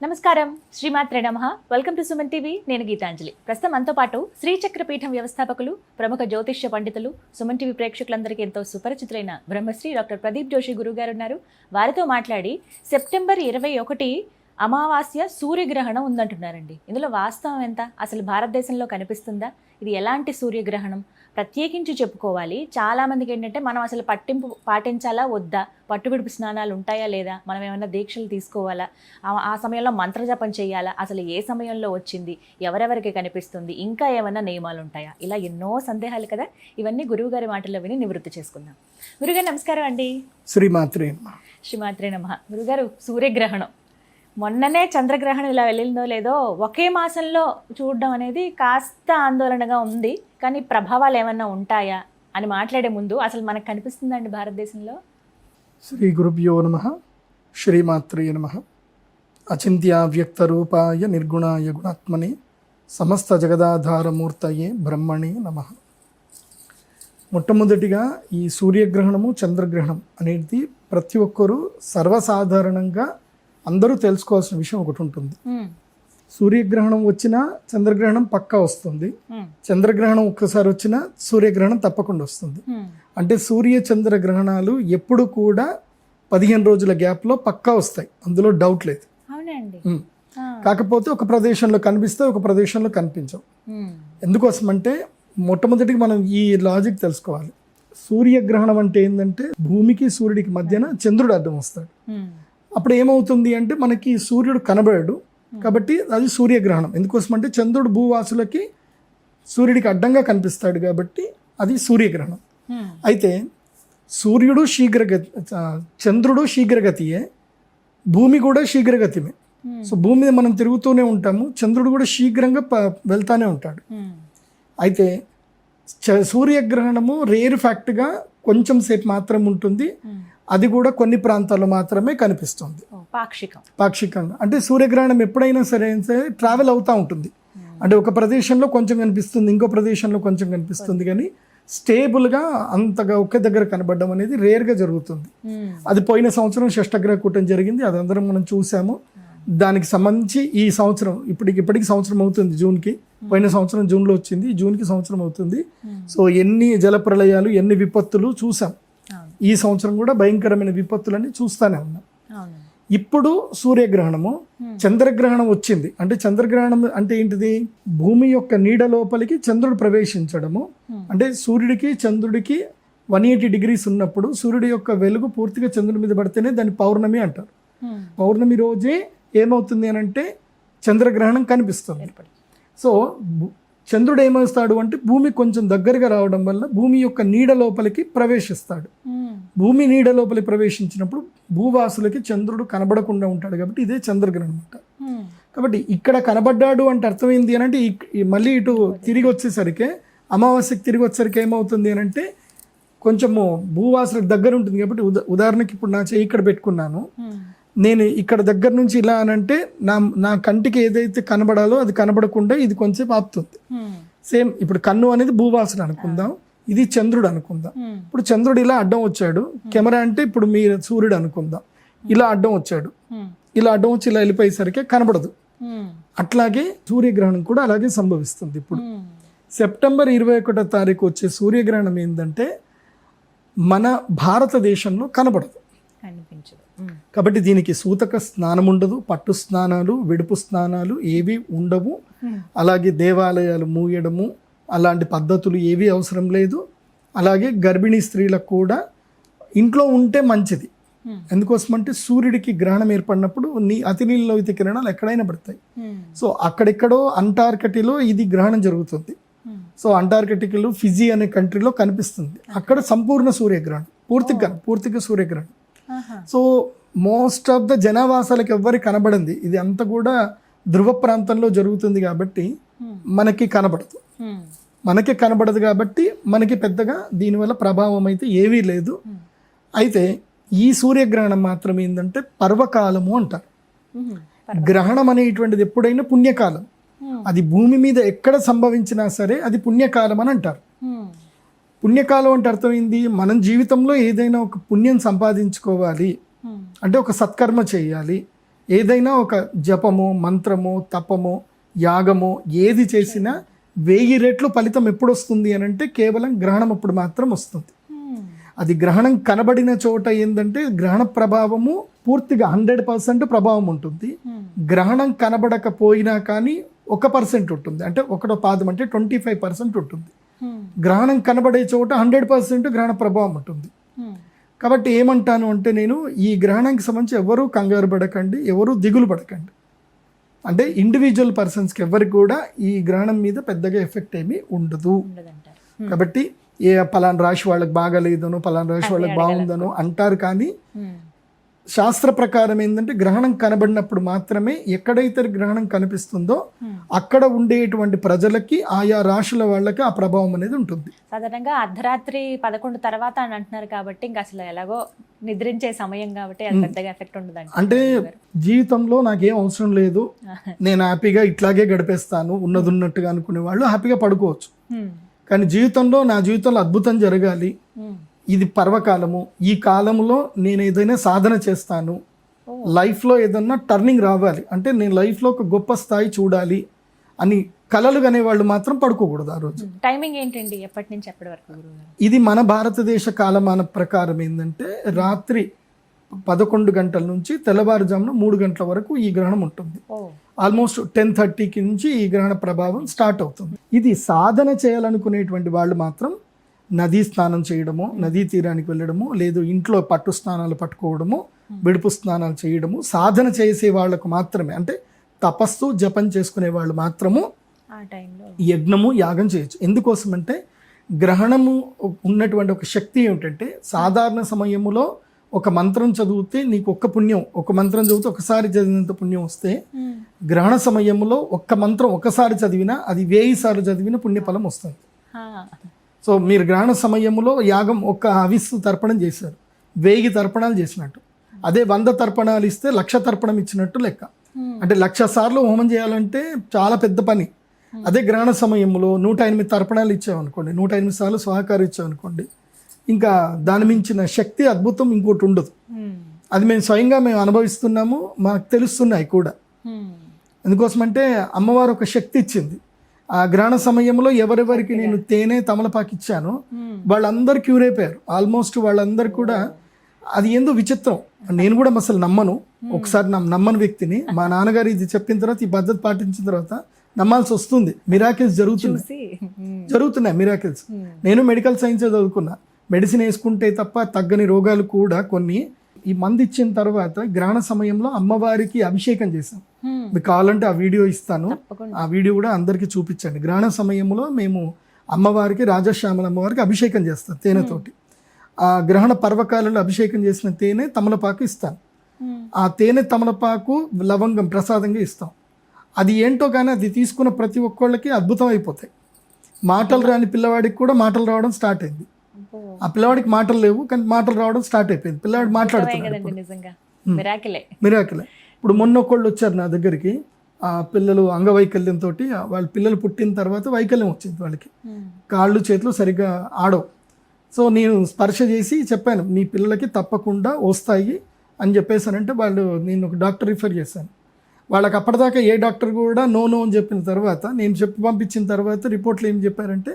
నమస్కారం, శ్రీమాత్రే నమః. Welcome to Suman TV. నేను గీతాంజలి. ప్రస్తుతం మనతో పాటు శ్రీచక్రపీఠం వ్యవస్థాపకులు, ప్రముఖ జ్యోతిష్య పండితులు, సుమన్ టీవీ ప్రేక్షకులందరికీ ఎంతో సుపరిచితులైన బ్రహ్మశ్రీ డాక్టర్ ప్రదీప్ జోషి గురువు గారు ఉన్నారు. వారితో మాట్లాడి సెప్టెంబర్ 21 అమావాస్య సూర్యగ్రహణం ఉందంటున్నారండి. ఇందులో వాస్తవం ఎంత? అసలు భారతదేశంలో కనిపిస్తుందా? ఇది ఎలాంటి సూర్యగ్రహణం ప్రత్యేకించి చెప్పుకోవాలి? చాలా మందికి ఏంటంటే మనం అసలు పాటించాలా వద్దా, పట్టుబిడుపు స్నానాలు ఉంటాయా లేదా, మనం ఏమైనా దీక్షలు తీసుకోవాలా, ఆ సమయంలో మంత్రజపం చేయాలా, అసలు ఏ సమయంలో వచ్చింది, ఎవరెవరికి కనిపిస్తుంది, ఇంకా ఏమైనా నియమాలు ఉంటాయా, ఇలా ఎన్నో సందేహాలు కదా. ఇవన్నీ గురువుగారి మాటల్లో విని నివృత్తి చేసుకుందాం. గురుగారు నమస్కారం అండి. శ్రీమాత్రే నమః. గురుగారు, సూర్యగ్రహణం మొన్ననే చంద్రగ్రహణం ఇలా వెళ్ళిందో లేదో ఒకే మాసంలో చూడడం అనేది కాస్త ఆందోళనగా ఉంది. కానీ ప్రభావాలు ఏమన్నా ఉంటాయా అని మాట్లాడే ముందు అసలు మనకు కనిపిస్తుందండి భారతదేశంలో? శ్రీ గురుభ్యో నమః. శ్రీమాత్రే నమః. అచింత్య వ్యక్త రూపాయ నిర్గుణాయ గుణాత్మనే సమస్త జగదాధారమూర్తయే బ్రహ్మణే నమః. మొట్టమొదటిగా ఈ సూర్యగ్రహణము చంద్రగ్రహణం అనేది ప్రతి ఒక్కరూ సర్వసాధారణంగా అందరూ తెలుసుకోవాల్సిన విషయం ఒకటి ఉంటుంది. సూర్యగ్రహణం వచ్చినా చంద్రగ్రహణం పక్కా వస్తుంది, చంద్రగ్రహణం ఒక్కసారి వచ్చినా సూర్యగ్రహణం తప్పకుండా వస్తుంది. అంటే సూర్య చంద్ర గ్రహణాలు ఎప్పుడు కూడా 15 రోజుల గ్యాప్లో పక్కా వస్తాయి, అందులో డౌట్ లేదు. కాకపోతే ఒక ప్రదేశంలో కనిపిస్తే ఒక ప్రదేశంలో కనిపించవు. ఎందుకోసం అంటే మొట్టమొదటిగా మనం ఈ లాజిక్ తెలుసుకోవాలి. సూర్యగ్రహణం అంటే ఏంటంటే భూమికి సూర్యుడికి మధ్యన చంద్రుడు అడ్డం వస్తాడు. అప్పుడు ఏమవుతుంది అంటే మనకి సూర్యుడు కనబడాడు, కాబట్టి అది సూర్యగ్రహణం. ఎందుకోసం అంటే చంద్రుడు భూవాసులకి సూర్యుడికి అడ్డంగా కనిపిస్తాడు కాబట్టి అది సూర్యగ్రహణం. అయితే సూర్యుడు చంద్రుడు శీఘ్రగతియే, భూమి కూడా శీఘ్రగతిమే. సో భూమి మీద మనం తిరుగుతూనే ఉంటాము, చంద్రుడు కూడా శీఘ్రంగా వెళ్తానే ఉంటాడు. అయితే సూర్యగ్రహణము రేర్ ఫ్యాక్ట్గా కొంచెం సేపు మాత్రం ఉంటుంది, అది కూడా కొన్ని ప్రాంతాల్లో మాత్రమే కనిపిస్తుంది పాక్షికంగా. అంటే సూర్యగ్రహణం ఎప్పుడైనా సరే ట్రావెల్ అవుతూ ఉంటుంది. అంటే ఒక ప్రదేశంలో కొంచెం కనిపిస్తుంది, ఇంకో ప్రదేశంలో కొంచెం కనిపిస్తుంది, కానీ స్టేబుల్గా అంతగా ఒకే దగ్గర కనబడడం అనేది రేర్గా జరుగుతుంది. అది పోయిన సంవత్సరం షష్టగ్రహ కూటం జరిగింది, అదందరం మనం చూసాము. దానికి సంబంధించి ఈ సంవత్సరం ఇప్పటికి సంవత్సరం అవుతుంది జూన్కి. పోయిన సంవత్సరం జూన్లో వచ్చింది, జూన్కి సంవత్సరం అవుతుంది. సో ఎన్ని జలప్రళయాలు, ఎన్ని విపత్తులు చూసాం. ఈ సంవత్సరం కూడా భయంకరమైన విపత్తులన్నీ చూస్తూనే ఉన్నాం. ఇప్పుడు సూర్యగ్రహణము, చంద్రగ్రహణం వచ్చింది. అంటే చంద్రగ్రహణం అంటే ఏంటిది? భూమి యొక్క నీడ లోపలికి చంద్రుడు ప్రవేశించడము. అంటే సూర్యుడికి చంద్రుడికి 180 degrees ఉన్నప్పుడు సూర్యుడి యొక్క వెలుగు పూర్తిగా చంద్రుడి మీద పడితేనే దాన్ని పౌర్ణమి అంటారు. పౌర్ణమి రోజే ఏమవుతుంది అని అంటే చంద్రగ్రహణం కనిపిస్తుంది. సో చంద్రుడు ఏమవుతాడు అంటే భూమి కొంచెం దగ్గరగా రావడం వల్ల భూమి యొక్క నీడ లోపలికి ప్రవేశిస్తాడు. భూమి నీడ లోపలికి ప్రవేశించినప్పుడు భూవాసులకి చంద్రుడు కనబడకుండా ఉంటాడు, కాబట్టి ఇదే చంద్రగ్రహణం అంటారు. కాబట్టి ఇక్కడ కనబడ్డాడు అంటే అర్థమైంది అని అంటే మళ్ళీ ఇటు తిరిగి వచ్చేసరికి, అమావాస్యకి తిరిగి వచ్చేసరికి ఏమవుతుంది అని అంటే కొంచెము భూవాసులకు దగ్గర ఉంటుంది. కాబట్టి ఉదాహరణకి ఇప్పుడు నా చెయ్యి ఇక్కడ పెట్టుకున్నాను, నేను ఇక్కడ దగ్గర నుంచి ఇలా అనంటే నా కంటికి ఏదైతే కనబడాలో అది కనబడకుండా ఇది కొంచెం ఆపుతుంది. సేమ్ ఇప్పుడు కన్ను అనేది భూవాసుడు అనుకుందాం, ఇది చంద్రుడు అనుకుందాం. ఇప్పుడు చంద్రుడు ఇలా అడ్డం వచ్చాడు, కెమెరా అంటే ఇప్పుడు మీరు సూర్యుడు అనుకుందాం, ఇలా అడ్డం వచ్చాడు, ఇలా అడ్డం వచ్చి ఇలా వెళ్ళిపోయేసరికి కనబడదు. అట్లాగే సూర్యగ్రహణం కూడా అలాగే సంభవిస్తుంది. ఇప్పుడు సెప్టెంబర్ 21వ తారీఖు వచ్చే సూర్యగ్రహణం ఏంటంటే మన భారతదేశంలో కనబడదు, కాబట్టి దీనికి సూతక స్నానం ఉండదు, పట్టు స్నానాలు, విడుపు స్నానాలు ఏవి ఉండవు. అలాగే దేవాలయాలు మూయడము అలాంటి పద్ధతులు ఏవి అవసరం లేదు. అలాగే గర్భిణీ స్త్రీలకు కూడా ఇంట్లో ఉంటే మంచిది. ఎందుకోసం అంటే సూర్యుడికి గ్రహణం ఏర్పడినప్పుడు అతి నీళ్ళలోహిత కిరణాలు ఎక్కడైనా పడతాయి. సో అక్కడెక్కడో అంటార్కిటిలో ఇది గ్రహణం జరుగుతుంది. సో అంటార్కిటికలో ఫిజీ అనే కంట్రీలో కనిపిస్తుంది, అక్కడ సంపూర్ణ సూర్యగ్రహణం, పూర్తిగా సూర్యగ్రహణం. సో మోస్ట్ ఆఫ్ ద జనావాసాలకు ఎవ్వరి కనబడింది, ఇది అంతా కూడా ధ్రువ ప్రాంతంలో జరుగుతుంది కాబట్టి మనకి కనబడదు కాబట్టి మనకి పెద్దగా దీనివల్ల ప్రభావం అయితే ఏమీ లేదు. అయితే ఈ సూర్యగ్రహణం మాత్రం ఏంటంటే పర్వకాలము అంటారు. గ్రహణం అనేటువంటిది ఎప్పుడైనా పుణ్యకాలం, అది భూమి మీద ఎక్కడ సంభవించినా సరే అది పుణ్యకాలం అని అంటారు. పుణ్యకాలం అంటే అర్థమైంది, మనం జీవితంలో ఏదైనా ఒక పుణ్యం సంపాదించుకోవాలి అంటే ఒక సత్కర్మ చేయాలి, ఏదైనా ఒక జపము, మంత్రము, తపము, యాగము ఏది చేసినా 1000 రెట్లు ఫలితం ఎప్పుడు వస్తుంది అని అంటే కేవలం గ్రహణం అప్పుడు మాత్రం వస్తుంది. అది గ్రహణం కనబడిన చోట ఏంటంటే గ్రహణ ప్రభావము పూర్తిగా 100% ప్రభావం ఉంటుంది. గ్రహణం కనబడకపోయినా కానీ 1% ఉంటుంది, అంటే ఒకటో పాదం అంటే 25% ఉంటుంది. గ్రహణం కనబడే చోట 100% గ్రహణ ప్రభావం ఉంటుంది. కాబట్టి ఏమంటాను అంటే నేను ఈ గ్రహణానికి సంబంధించి ఎవరు కంగారు పడకండి, ఎవరు దిగులు పడకండి. అంటే ఇండివిజువల్ పర్సన్స్కి ఎవరికి కూడా ఈ గ్రహణం మీద పెద్దగా ఎఫెక్ట్ ఏమీ ఉండదు. కాబట్టి ఏ పలానా రాశి వాళ్ళకి బాగాలేదనో పలానా రాశి వాళ్ళకి బాగుందనో అంటారు, కానీ శాస్త్ర ప్రకారం ఏంటంటే గ్రహణం కనబడినప్పుడు మాత్రమే ఎక్కడైతే గ్రహణం కనిపిస్తుందో అక్కడ ఉండేటువంటి ప్రజలకి ఆయా రాశుల వాళ్ళకి ఆ ప్రభావం అనేది ఉంటుంది. సాధారణంగా అర్ధరాత్రి 11 తర్వాత అని అంటున్నారు కాబట్టి ఇంకా అసలు ఎలాగో నిద్రించే సమయం కాబట్టి అది పెద్దగా ఎఫెక్ట్ ఉండదు. అంటే జీవితంలో నాకేం అవసరం లేదు, నేను హ్యాపీగా ఇట్లాగే గడిపేస్తాను ఉన్నట్టుగా అనుకునే వాళ్ళు హ్యాపీగా పడుకోవచ్చు. కానీ నా జీవితంలో అద్భుతం జరగాలి, ఇది పర్వకాలము, ఈ కాలంలో నేను ఏదైనా సాధన చేస్తాను, లైఫ్లో ఏదన్నా టర్నింగ్ రావాలి అంటే నేను లైఫ్లో ఒక గొప్ప స్థాయి చూడాలి అని కలలు కనే వాళ్ళు మాత్రం పడుకోకూడదు ఆ రోజు. టైమింగ్ ఏంటండి, ఎప్పటి నుంచి ఎప్పటి వరకు? ఇది మన భారతదేశ కాలమాన ప్రకారం ఏంటంటే రాత్రి 11 గంటల నుంచి తెల్లవారుజామున 3 గంటల వరకు ఈ గ్రహణం ఉంటుంది. ఆల్మోస్ట్ 10:30కి నుంచి ఈ గ్రహణ ప్రభావం స్టార్ట్ అవుతుంది. ఇది సాధన చేయాలనుకునేటువంటి వాళ్ళు మాత్రం నదీ స్నానం చేయడము, నదీ తీరానికి వెళ్ళడము, లేదు ఇంట్లో పట్టు స్నానాలు పట్టుకోవడము, విడుపు స్నానాలు చేయడము, సాధన చేసే వాళ్ళకు మాత్రమే, అంటే తపస్సు జపం చేసుకునే వాళ్ళు మాత్రము యజ్ఞము యాగం చేయొచ్చు. ఎందుకోసం అంటే గ్రహణము ఉన్నటువంటి ఒక శక్తి ఏమిటంటే సాధారణ సమయములో ఒక మంత్రం చదివితే నీకు ఒక మంత్రం చదివితే ఒకసారి చదివినంత పుణ్యం వస్తే, గ్రహణ సమయంలో ఒక్క మంత్రం ఒకసారి చదివినా అది 1000 సార్లు చదివిన పుణ్యఫలం వస్తుంది. సో మీరు గ్రహణ సమయంలో యాగం ఒక్క హవిస్సు తర్పణం చేశారు, 1000 తర్పణాలు చేసినట్టు. అదే 100 తర్పణాలు ఇస్తే 1,00,000 తర్పణం ఇచ్చినట్టు లెక్క. అంటే 1,00,000 సార్లు హోమం చేయాలంటే చాలా పెద్ద పని. అదే గ్రహణ సమయంలో 108 తర్పణాలు ఇచ్చామనుకోండి, 108 సార్లు స్వాహకారం ఇచ్చామనుకోండి, ఇంకా దాని మించిన శక్తి అద్భుతం ఇంకోటి ఉండదు. అది మేము అనుభవిస్తున్నాము, మాకు తెలుస్తున్నాయి కూడా. ఎందుకోసమంటే అమ్మవారు ఒక శక్తి ఇచ్చింది. ఆ గ్రహణ సమయంలో ఎవరెవరికి నేను తేనె తమలపాకు ఇచ్చానో వాళ్ళందరూ క్యూర్ అయిపోయారు. ఆల్మోస్ట్ వాళ్ళందరూ కూడా. అది ఏందో విచిత్రం, నేను కూడా అసలు నమ్మను, ఒకసారి నమ్మని వ్యక్తిని. మా నాన్నగారు ఇది చెప్పిన తర్వాత, ఈ పద్ధతి పాటించిన తర్వాత నమ్మాల్సి వస్తుంది. మిరాకిల్స్ జరుగుతున్నాయి మిరాకిల్స్. నేను మెడికల్ సైన్స్ చదువుకున్నా, మెడిసిన్ వేసుకుంటే తప్ప తగ్గని రోగాలు కూడా కొన్ని. ఈ మందు ఇచ్చిన తర్వాత గ్రహణ సమయంలో అమ్మవారికి అభిషేకం చేశాం. మీకు కావాలంటే ఆ వీడియో ఇస్తాను, ఆ వీడియో కూడా అందరికీ చూపించండి. గ్రహణ సమయంలో మేము అమ్మవారికి, రాజశ్యామల అమ్మవారికి అభిషేకం చేస్తాం తేనెతోటి. ఆ గ్రహణ పర్వకాలలో అభిషేకం చేసిన తేనె తమలపాకు ఇస్తాను. ఆ తేనె తమలపాకు లవంగం ప్రసాదంగా ఇస్తాం. అది ఏంటో కానీ అది తీసుకున్న ప్రతి ఒక్కళ్ళకి అద్భుతం అయిపోతాయి. మాటలు రాని పిల్లవాడికి కూడా మాటలు రావడం స్టార్ట్ అయింది. ఆ పిల్లవాడికి మాటలు లేవు కానీ మాటలు రావడం స్టార్ట్ అయిపోయింది. పిల్లవాడు మాట్లాడుతున్నాడు, మిరాకిలే. ఇప్పుడు మొన్న ఒకళ్ళు వచ్చారు నా దగ్గరికి, ఆ పిల్లలు అంగవైకల్యంతో, వాళ్ళ పిల్లలు పుట్టిన తర్వాత వైకల్యం వచ్చింది వాళ్ళకి, కాళ్ళు చేతులు సరిగ్గా ఆడవు. సో నేను స్పర్శ చేసి చెప్పాను, మీ పిల్లలకి తప్పకుండా వస్తాయి అని చెప్పేసానంటే నేను ఒక డాక్టర్ రిఫర్ చేశాను. వాళ్ళకి అప్పటిదాకా ఏ డాక్టర్ కూడా నో అని చెప్పిన తర్వాత, నేను చెప్పి పంపించిన తర్వాత రిపోర్ట్లు ఏం చెప్పారంటే,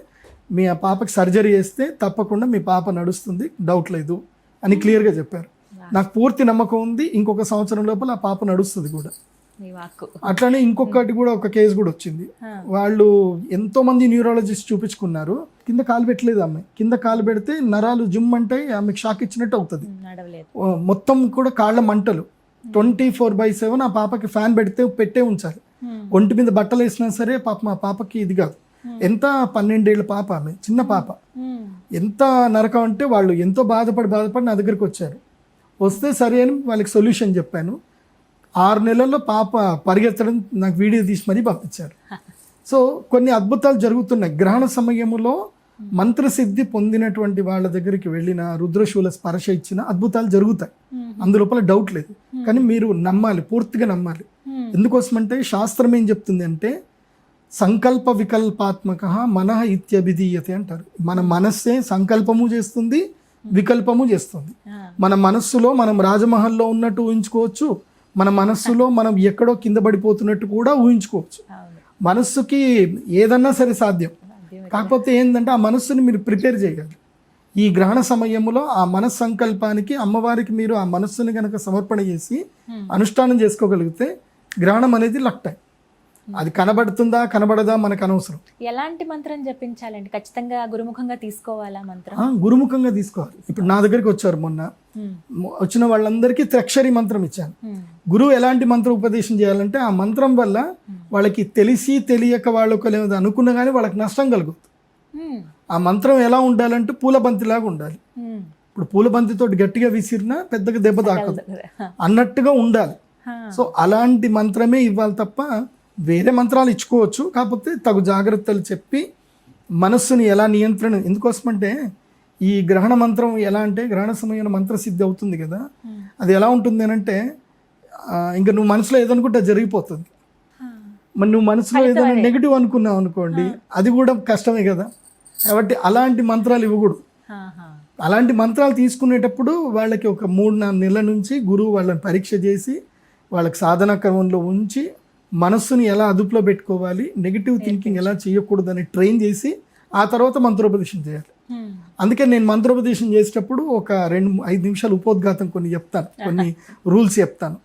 మీ ఆ పాపకి సర్జరీ చేస్తే తప్పకుండా మీ పాప నడుస్తుంది, డౌట్ లేదు అని క్లియర్గా చెప్పారు. నాకు పూర్తి నమ్మకం ఉంది, ఇంకొక సంవత్సరం లోపల ఆ పాప నడుస్తుంది కూడా. అట్లానే ఇంకొకటి కూడా, ఒక కేసు కూడా వచ్చింది. వాళ్ళు ఎంతో మంది న్యూరాలజిస్ట్ చూపించుకున్నారు, కింద కాలు పెట్టలేదు అమ్మాయి. కింద కాలు పెడితే నరాలు జిమ్ అంటే ఆమెకు షాక్ ఇచ్చినట్టు అవుతుంది. మొత్తం కూడా కాళ్ళ మంటలు 24/7. ఆ పాపకి ఫ్యాన్ పెట్టే ఉంచాలి. ఒంటి మీద బట్టలు వేసినా సరే మా పాపకి ఇది కాదు. ఎంత 12 ఏళ్ళ పాప, ఆమె చిన్న పాప. ఎంత నరకం అంటే వాళ్ళు ఎంతో బాధపడి నా దగ్గరికి వచ్చారు. వస్తే సరే అని వాళ్ళకి సొల్యూషన్ చెప్పాను. 6 నెలల్లో పాప పరిగెత్తడం నాకు వీడియో తీసి మరీ పంపించారు. సో కొన్ని అద్భుతాలు జరుగుతున్నాయి. గ్రహణ సమయంలో మంత్రసిద్ధి పొందినటువంటి వాళ్ళ దగ్గరికి వెళ్ళిన, రుద్రశూల స్పర్శ ఇచ్చిన అద్భుతాలు జరుగుతాయి, అందులోపల డౌట్ లేదు. కానీ మీరు నమ్మాలి, పూర్తిగా నమ్మాలి. ఎందుకోసమంటే శాస్త్రం ఏం చెప్తుంది అంటే, సంకల్ప వికల్పాత్మక మనః ఇత్యభిధీయతే అంటారు. మన మనస్సే సంకల్పము చేస్తుంది, వికల్పము చేస్తుంది. మన మనస్సులో మనం రాజమహల్లో ఉన్నట్టు ఊహించుకోవచ్చు, మన మనస్సులో మనం ఎక్కడో కింద పడిపోతున్నట్టు కూడా ఊహించుకోవచ్చు. అవును. మనస్సుకి ఏదన్నా సరే సాధ్యం. కాకపోతే ఏంటంటే ఆ మనస్సుని మీరు ప్రిపేర్ చేయాలి. ఈ గ్రహణ సమయంలో ఆ మనస్ సంకల్పానికి అమ్మవారికి మీరు ఆ మనస్సుని కనుక సమర్పణ చేసి అనుష్ఠానం చేసుకోగలిగితే గ్రహణం అనేది లక్ టైం. అది కనబడుతుందా కనబడదా మనకు అనవసరం. ఎలాంటి మంత్రం జపించాలండి? ఖచ్చితంగా గురుముఖంగా తీసుకోవాలా మంత్రం? గురుముఖంగా తీసుకోవాలి. ఇప్పుడు నా దగ్గరికి వచ్చారు మొన్న, వచ్చిన వాళ్ళందరికీ త్రక్షరి మంత్రం ఇచ్చాను. గురువు ఎలాంటి మంత్ర ఉపదేశం చేయాలంటే ఆ మంత్రం వల్ల వాళ్ళకి తెలిసి తెలియక వాళ్ళకు అనుకున్నా కానీ వాళ్ళకి నష్టం కలుగుతుంది. ఆ మంత్రం ఎలా ఉండాలంటే పూలబంతిలాగా ఉండాలి. ఇప్పుడు పూలబంతితో గట్టిగా విసిరినా పెద్దగా దెబ్బ తాకదు అన్నట్టుగా ఉండాలి. సో అలాంటి మంత్రమే ఇవ్వాలి తప్ప వేరే మంత్రాలు ఇచ్చుకోవచ్చు. కాకపోతే తగు జాగ్రత్తలు చెప్పి మనస్సుని ఎలా నియంత్రణ, ఎందుకోసమంటే ఈ గ్రహణ మంత్రం ఎలా అంటే గ్రహణ సమయంలో మంత్రసిద్ధి అవుతుంది కదా, అది ఎలా ఉంటుంది అని అంటే ఇంకా నువ్వు మనసులో ఏదనుకుంటే జరిగిపోతుంది. మరి నువ్వు మనసులో ఏదైనా నెగిటివ్ అనుకున్నావు అనుకోండి, అది కూడా కష్టమే కదా. కాబట్టి అలాంటి మంత్రాలు ఇవ్వకూడదు. అలాంటి మంత్రాలు తీసుకునేటప్పుడు వాళ్ళకి ఒక 3-4 నెలల నుంచి గురువు వాళ్ళని పరీక్ష చేసి వాళ్ళకి సాధనా క్రమంలో ఉంచి మనస్సుని ఎలా అదుపులో పెట్టుకోవాలి, నెగిటివ్ థింకింగ్ ఎలా చేయకూడదని ట్రైన్ చేసి ఆ తర్వాత మంత్రోపదేశం చేయాలి. అందుకే నేను మంత్రోపదేశం చేసేటప్పుడు ఒక 2-5 నిమిషాలు ఉపోద్ఘాతం కొన్ని చెప్తాను, కొన్ని రూల్స్ చెప్తాను.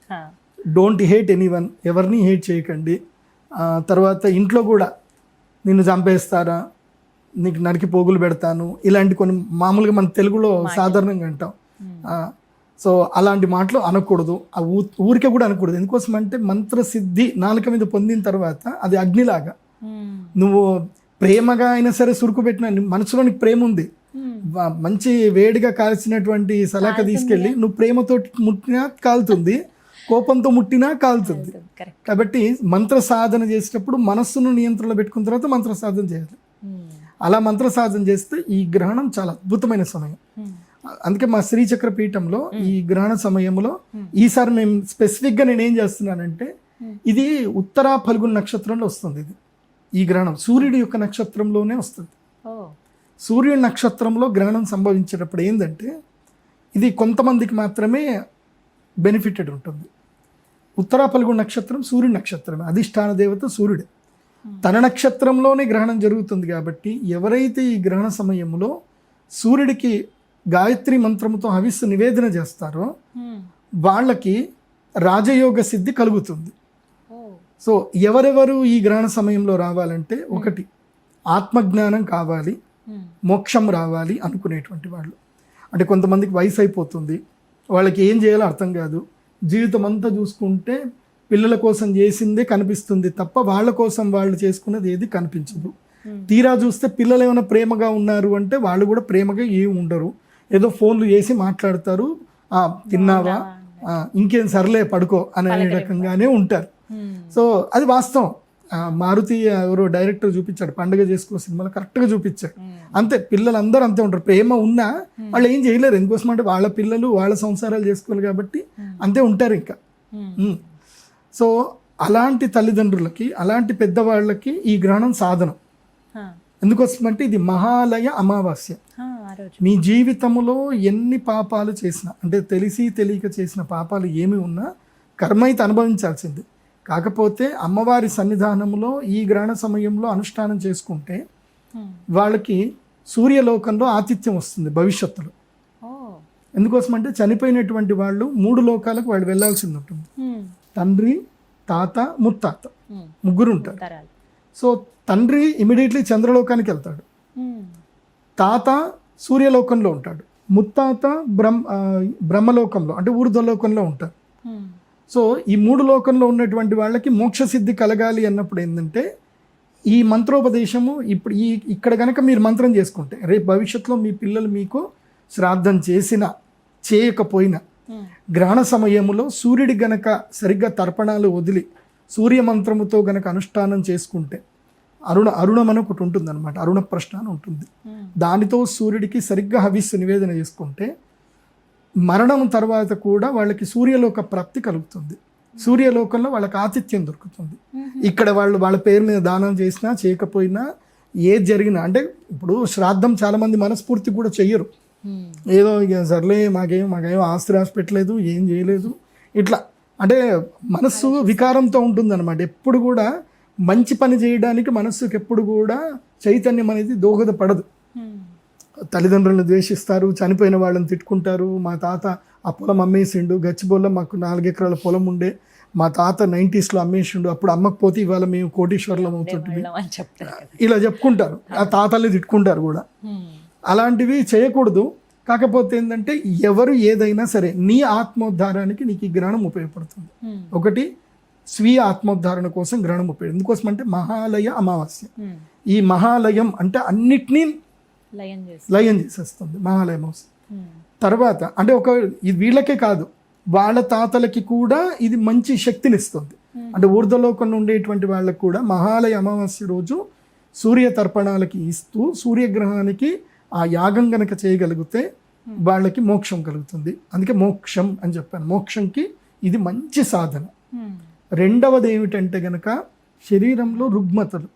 డోంట్ హేట్ ఎనీవన్, ఎవరిని హేట్ చేయకండి. తర్వాత ఇంట్లో కూడా నిన్ను చంపేస్తారా, నీకు నరికి పోగులు పెడతాను, ఇలాంటి కొన్ని మామూలుగా మన తెలుగులో సాధారణంగా అంటాం. సో అలాంటి మాటలు అనకూడదు. ఆ ఊరికే కూడా అనకూడదు. ఎందుకోసం అంటే మంత్రసిద్ధి నాలుక మీద పొందిన తర్వాత అది అగ్నిలాగా, నువ్వు ప్రేమగా అయినా సరే సురుకు పెట్టిన మనసులో నీకు ప్రేమ ఉంది, మంచి వేడిగా కాల్చినటువంటి సలాక తీసుకెళ్ళి నువ్వు ప్రేమతో ముట్టినా కాలుతుంది, కోపంతో ముట్టినా కాలుతుంది. కాబట్టి మంత్ర సాధన చేసేటప్పుడు మనస్సును నియంత్రణలో పెట్టుకున్న తర్వాత మంత్ర సాధన చేయాలి. అలా మంత్ర సాధన చేస్తే ఈ గ్రహణం చాలా అద్భుతమైన సమయం. అందుకే మా శ్రీచక్ర పీఠంలో ఈ గ్రహణ సమయంలో ఈసారి మేము స్పెసిఫిక్గా నేను ఏం చేస్తున్నానంటే, ఇది ఉత్తరా ఫల్గుణ నక్షత్రంలో వస్తుంది. ఇది ఈ గ్రహణం సూర్యుడి యొక్క నక్షత్రంలోనే వస్తుంది. సూర్యుడి నక్షత్రంలో గ్రహణం సంభవించేటప్పుడు ఏంటంటే ఇది కొంతమందికి మాత్రమే బెనిఫిటెడ్ ఉంటుంది. ఉత్తరా ఫల్గుణ నక్షత్రం సూర్యుడి నక్షత్రమే, అధిష్టాన దేవత సూర్యుడే. తన నక్షత్రంలోనే గ్రహణం జరుగుతుంది. కాబట్టి ఎవరైతే ఈ గ్రహణ సమయంలో సూర్యుడికి గాయత్రి మంత్రంతో హవిస్సు నివేదన చేస్తారో వాళ్ళకి రాజయోగ సిద్ధి కలుగుతుంది. సో ఎవరెవరు ఈ గ్రహణ సమయంలో రావాలంటే, ఒకటి ఆత్మజ్ఞానం కావాలి, మోక్షం రావాలి అనుకునేటువంటి వాళ్ళు. అంటే కొంతమందికి వయసు అయిపోతుంది, వాళ్ళకి ఏం చేయాలో అర్థం కాదు, జీవితం అంతా చూసుకుంటే పిల్లల కోసం చేసిందే కనిపిస్తుంది తప్ప వాళ్ళ కోసం వాళ్ళు చేసుకున్నది ఏది కనిపించదు. తీరా చూస్తే పిల్లలు ఏమైనా ప్రేమగా ఉన్నారు అంటే వాళ్ళు కూడా ప్రేమగా ఏమి ఉండరు, ఏదో ఫోన్లు చేసి మాట్లాడతారు, తిన్నావా, ఇంకేం సర్లే పడుకో అనే రకంగానే ఉంటారు. సో అది వాస్తవం. మారుతి ఎవరో డైరెక్టర్ చూపించాడు పండుగ చేసుకో సినిమాలో, కరెక్ట్గా చూపించాడు. అంతే, పిల్లలందరూ అంతే ఉంటారు. ప్రేమ ఉన్నా వాళ్ళు ఏం చేయలేరు. ఎందుకోసం అంటే వాళ్ళ పిల్లలు వాళ్ళ సంసారాలు చేసుకోవాలి కాబట్టి అంతే ఉంటారు ఇంకా. సో అలాంటి తల్లిదండ్రులకి, అలాంటి పెద్దవాళ్ళకి ఈ గ్రహణం సాధనం. ఎందుకోసమంటే ఇది మహాలయ అమావాస్య. మీ జీవితంలో ఎన్ని పాపాలు చేసినా, అంటే తెలిసి తెలియక చేసిన పాపాలు ఏమి ఉన్నా కర్మ అయితే అనుభవించాల్సింది. కాకపోతే అమ్మవారి సన్నిధానంలో ఈ గ్రహణ సమయంలో అనుష్ఠానం చేసుకుంటే వాళ్ళకి సూర్యలోకంలో ఆతిథ్యం వస్తుంది భవిష్యత్తులో. ఎందుకోసం అంటే చనిపోయినటువంటి వాళ్ళు 3 లోకాలకు వాళ్ళు వెళ్ళాల్సింది ఉంటుంది. తండ్రి, తాత, ముత్తాత, ముగ్గురు ఉంటారు. సో తండ్రి ఇమీడియట్లీ చంద్రలోకానికి వెళ్తాడు, తాత సూర్యలోకంలో ఉంటాడు, ముత్తాత బ్రహ్మలోకంలో అంటే ఊర్ధ్వలోకంలో ఉంటారు. సో ఈ 3 లోకంలో ఉన్నటువంటి వాళ్ళకి మోక్షసిద్ధి కలగాలి అన్నప్పుడు ఏంటంటే ఈ మంత్రోపదేశము ఇప్పుడు ఇక్కడ కనుక మీరు మంత్రం చేసుకుంటే రేపు భవిష్యత్తులో మీ పిల్లలు మీకు శ్రాద్ధం చేసినా చేయకపోయినా గ్రహణ సమయంలో సూర్యుడి గనక సరిగ్గా తర్పణాలు వదిలి సూర్యమంత్రముతో గనక అనుష్ఠానం చేసుకుంటే అరుణం అని ఒకటి ఉంటుంది అనమాట, అరుణ ప్రశ్న ఉంటుంది. దానితో సూర్యుడికి సరిగ్గా హవిస్సు నివేదన చేసుకుంటే మరణం తర్వాత కూడా వాళ్ళకి సూర్యలోక ప్రాప్తి కలుగుతుంది. సూర్యలోకంలో వాళ్ళకి ఆతిథ్యం దొరుకుతుంది. ఇక్కడ వాళ్ళ పేరు మీద దానం చేసినా చేయకపోయినా ఏది జరిగినా, అంటే ఇప్పుడు శ్రాద్ధం చాలామంది మనస్ఫూర్తి కూడా చెయ్యరు, ఏదో ఇక సర్లే మాకేం ఆస్తి రాసి పెట్టలేదు, ఏం చేయలేదు, ఇట్లా అంటే మనస్సు వికారంతో ఉంటుందన్నమాట. ఎప్పుడు కూడా మంచి పని చేయడానికి మనస్సుకి ఎప్పుడు కూడా చైతన్యం అనేది దోహదపడదు. తల్లిదండ్రులను ద్వేషిస్తారు, చనిపోయిన వాళ్ళని తిట్టుకుంటారు. మా తాత ఆ పొలం అమ్మేసిండు, గచ్చిబౌల్లో మాకు 4 ఎకరాల పొలం ఉండే, మా తాత 90sలో అమ్మేసిండు, అప్పుడు అమ్మకపోతే ఇవాళ మేము కోటీశ్వరులం అవుతుంటుంది, ఇలా చెప్పుకుంటారు. ఆ తాతల్ని తిట్టుకుంటారు కూడా. అలాంటివి చేయకూడదు. కాకపోతే ఏంటంటే ఎవరు ఏదైనా సరే నీ ఆత్మోద్ధారానికి నీకు ఈ గ్రహణం ఉపయోగపడుతుంది. ఒకటి స్వీయ ఆత్మోద్ధారణ కోసం గ్రహణం ఉపయోగం. ఎందుకోసం అంటే మహాలయ అమావాస్య. ఈ మహాలయం అంటే అన్నిటినీ లయం చేసేస్తుంది మహాలయ అమావాస్య. తర్వాత అంటే ఇది వీళ్ళకే కాదు, వాళ్ళ తాతలకి కూడా ఇది మంచి శక్తిని ఇస్తుంది. అంటే ఊర్ధ్వలోకంలో ఉండేటువంటి వాళ్ళకి కూడా మహాలయ అమావాస్య రోజు సూర్య తర్పణాలకి ఇస్తూ సూర్యగ్రహానికి ఆ యాగం గనక చేయగలిగితే వాళ్ళకి మోక్షం కలుగుతుంది. అందుకే మోక్షం అని చెప్పాను. మోక్షంకి ఇది మంచి సాధన. రెండవది ఏమిటంటే గనక శరీరంలో రుగ్మతలు,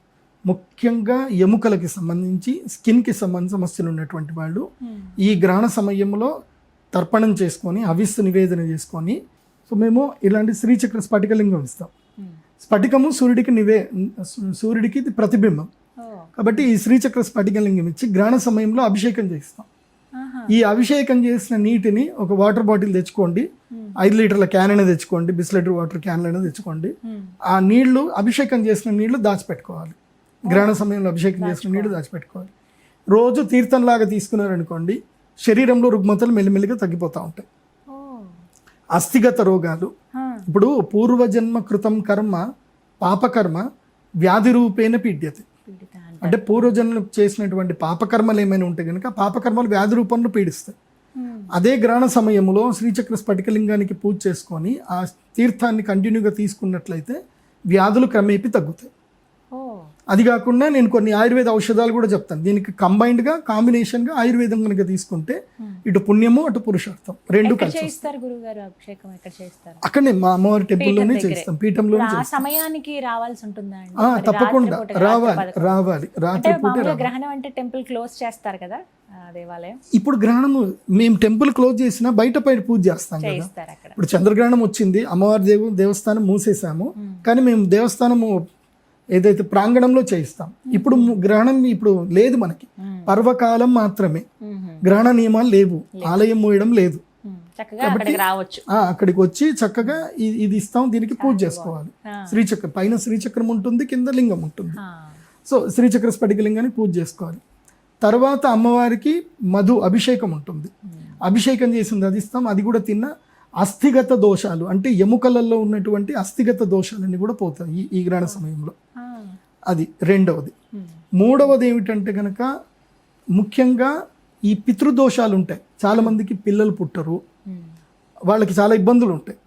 ముఖ్యంగా ఎముకలకి సంబంధించి స్కిన్కి సంబంధించిన సమస్యలు ఉన్నటువంటి వాళ్ళు ఈ గ్రహణ సమయంలో తర్పణం చేసుకొని హవిస్సు నివేదన చేసుకొని, సో మేము ఇలాంటి శ్రీచక్ర స్ఫటికలింగం ఇస్తాం. స్ఫటికము సూర్యుడికి ఇది ప్రతిబింబం కాబట్టి ఈ శ్రీచక్ర స్ఫటికలింగం ఇచ్చి గ్రహణ సమయంలో అభిషేకం చేస్తాం. ఈ అభిషేకం చేసిన నీటిని ఒక వాటర్ బాటిల్ తెచ్చుకోండి, 5 లీటర్ల క్యాన్ అయినా తెచ్చుకోండి, బిస్లెటరీ వాటర్ క్యాన్లు అయినా తెచ్చుకోండి. ఆ నీళ్లు అభిషేకం చేసిన నీళ్లు దాచిపెట్టుకోవాలి. గ్రహణ సమయంలో అభిషేకం చేసిన నీళ్లు దాచిపెట్టుకోవాలి. రోజు తీర్థంలాగా తీసుకున్నారనుకోండి, శరీరంలో రుగ్మతలు మెల్లిమెల్లిగా తగ్గిపోతూ ఉంటాయి. అస్థిగత రోగాలు, ఇప్పుడు పూర్వజన్మ కృతం కర్మ పాపకర్మ వ్యాధి రూపేణ పీడ్యతే. అంటే పూర్వజన్మలు చేసినటువంటి పాపకర్మలు ఏమైనా ఉంటే కనుక పాపకర్మలు వ్యాధి రూపంలో పీడిస్తాయి. అదే గ్రహణ సమయంలో శ్రీచక్ర స్ఫటికలింగానికి పూజ చేసుకొని ఆ తీర్థాన్ని కంటిన్యూగా తీసుకున్నట్లయితే వ్యాధులు క్రమేపీ తగ్గుతాయి. అది కాకుండా నేను కొన్ని ఆయుర్వేద ఔషధాలు కూడా చెప్తాను. దీనికి కంబైన్డ్గా కాంబినేషన్గా ఆయుర్వేదం కనుక తీసుకుంటే ఇటు పుణ్యము అటు పురుషార్థం రెండు కలిసి అక్కడనే మా అమ్మవారి టెంపుల్లోనే చేస్తాం, పీఠంలోనే చేస్తాం. సమయానికి రావాల్సి ఉంటుందా? తప్పకుండా రావాలి. రాత్రి పూట గ్రహణం అంటే టెంపుల్ క్లోజ్ చేస్తారు కదా దేవాలయం. ఇప్పుడు గ్రహణము మేము టెంపుల్ క్లోజ్ చేసినా బయట పూజ చేస్తాం కదా. ఇప్పుడు చంద్రగ్రహణం వచ్చింది, అమ్మవారి దేవస్థానం మూసేసాము, కానీ మేము దేవస్థానము ఏదైతే ప్రాంగణంలో చేయిస్తాం. ఇప్పుడు గ్రహణం ఇప్పుడు లేదు, మనకి పర్వకాలం మాత్రమే, గ్రహణ నియమాలు లేవు, ఆలయం మూయడం లేదు. అక్కడికి వచ్చి చక్కగా ఇది ఇస్తాం, దీనికి పూజ చేసుకోవాలి. శ్రీచక్రం పైన శ్రీచక్రం ఉంటుంది, కింద లింగం ఉంటుంది. సో శ్రీచక్ర స్ఫటికలింగాన్ని పూజ చేసుకోవాలి. తర్వాత అమ్మవారికి మధు అభిషేకం ఉంటుంది, అభిషేకం చేసింది అది ఇస్తాం. అది కూడా తిన్న అస్థిగత దోషాలు అంటే ఎముకలలో ఉన్నటువంటి అస్థిగత దోషాలన్నీ కూడా పోతాయి ఈ గ్రహణ సమయంలో. అది రెండవది. మూడవది ఏమిటంటే కనుక ముఖ్యంగా ఈ పితృదోషాలు ఉంటాయి. చాలా మందికి పిల్లలు పుట్టరు, వాళ్ళకి చాలా ఇబ్బందులు ఉంటాయి.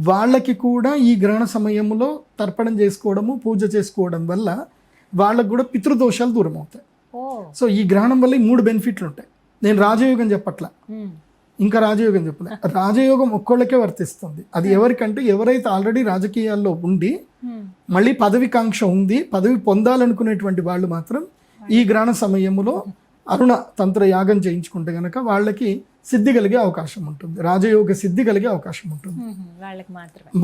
వాళ్ళకి కూడా ఈ గ్రహణ సమయంలో తర్పణం చేసుకోవడము పూజ చేసుకోవడం వల్ల వాళ్ళకు కూడా పితృదోషాలు దూరం అవుతాయి. సో ఈ గ్రహణం వల్ల ఈ 3 బెనిఫిట్లు ఉంటాయి. నేను రాజయోగం చెప్పట్లా, ఇంకా రాజయోగం చెప్పలే. రాజయోగం ఒక్కళ్ళకే వర్తిస్తుంది. అది ఎవరికంటే ఎవరైతే ఆల్రెడీ రాజకీయాల్లో ఉండి మళ్ళీ పదవికాంక్ష ఉంది, పదవి పొందాలనుకునేటువంటి వాళ్ళు మాత్రం ఈ గ్రహణ సమయంలో అరుణ తంత్ర యాగం చేయించుకుంటే గనక వాళ్ళకి సిద్ధి కలిగే అవకాశం ఉంటుంది, రాజయోగ సిద్ధి కలిగే అవకాశం ఉంటుంది